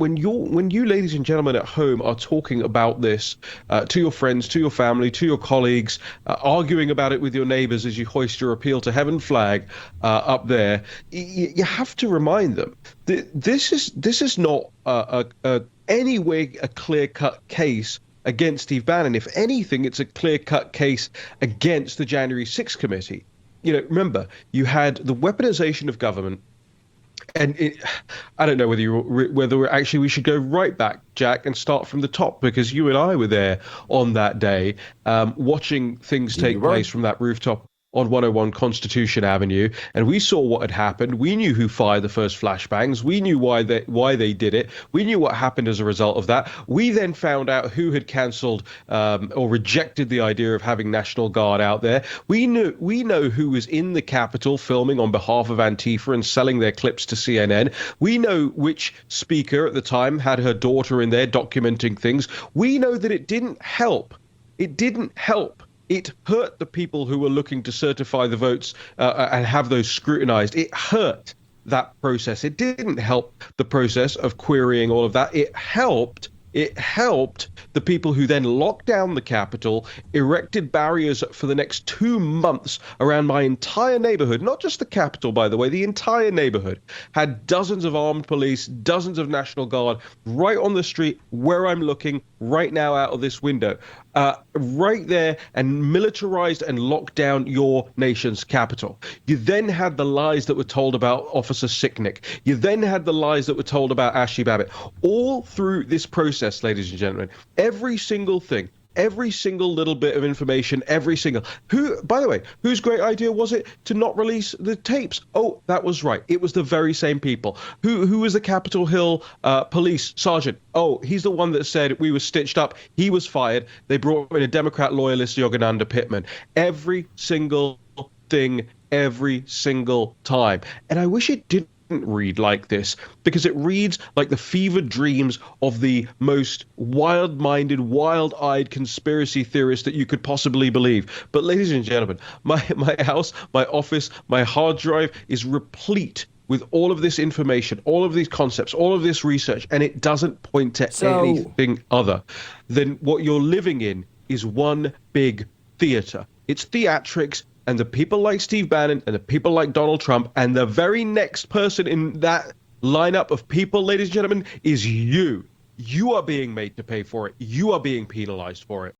when you ladies and gentlemen at home are talking about this to your friends, to your family, to your colleagues, arguing about it with your neighbors as you hoist your appeal to heaven flag up there, you have to remind them that this is not any way a clear-cut case against Steve Bannon. If anything, it's a clear-cut case against the January 6th committee. Remember, you had the weaponization of government. And I don't know whether actually we should go right back, Jack, and start from the top, because you and I were there on that day, watching things take place from that rooftop on 101 Constitution Avenue, and we saw what had happened. We knew who fired the first flashbangs. We knew why they did it. We knew what happened as a result of that. We then found out who had cancelled or rejected the idea of having National Guard out there. We know who was in the Capitol filming on behalf of Antifa and selling their clips to CNN. We know which speaker at the time had her daughter in there documenting things. We know that it didn't help. It didn't help. It hurt the people who were looking to certify the votes and have those scrutinized. It hurt that process. It didn't help the process of querying all of that. It helped the people who then locked down the Capitol, erected barriers for the next 2 months around my entire neighborhood, not just the Capitol, by the way, the entire neighborhood, had dozens of armed police, dozens of National Guard right on the street where I'm looking right now out of this window, right there, and militarized and locked down your nation's capital. You then had the lies that were told about Officer Sicknick. You then had the lies that were told about Ashley Babbitt. All through this process, ladies and gentlemen, every single thing, every single little bit of information, by the way, whose great idea was it to not release the tapes? Oh, that was right. It was the very same people. Who was the Capitol Hill police sergeant? Oh, he's the one that said we were stitched up. He was fired. They brought in a Democrat loyalist, Yogananda Pittman. Every single thing, every single time. And I wish it didn't read like this, because it reads like the fevered dreams of the most wild-minded, wild-eyed conspiracy theorist that you could possibly believe. But ladies and gentlemen, my house, my office, my hard drive is replete with all of this information, all of these concepts, all of this research, and it doesn't point to anything other than what you're living in is one big theater. It's theatrics. And the people like Steve Bannon and the people like Donald Trump and the very next person in that lineup of people, ladies and gentlemen, is you. You are being made to pay for it. You are being penalized for it.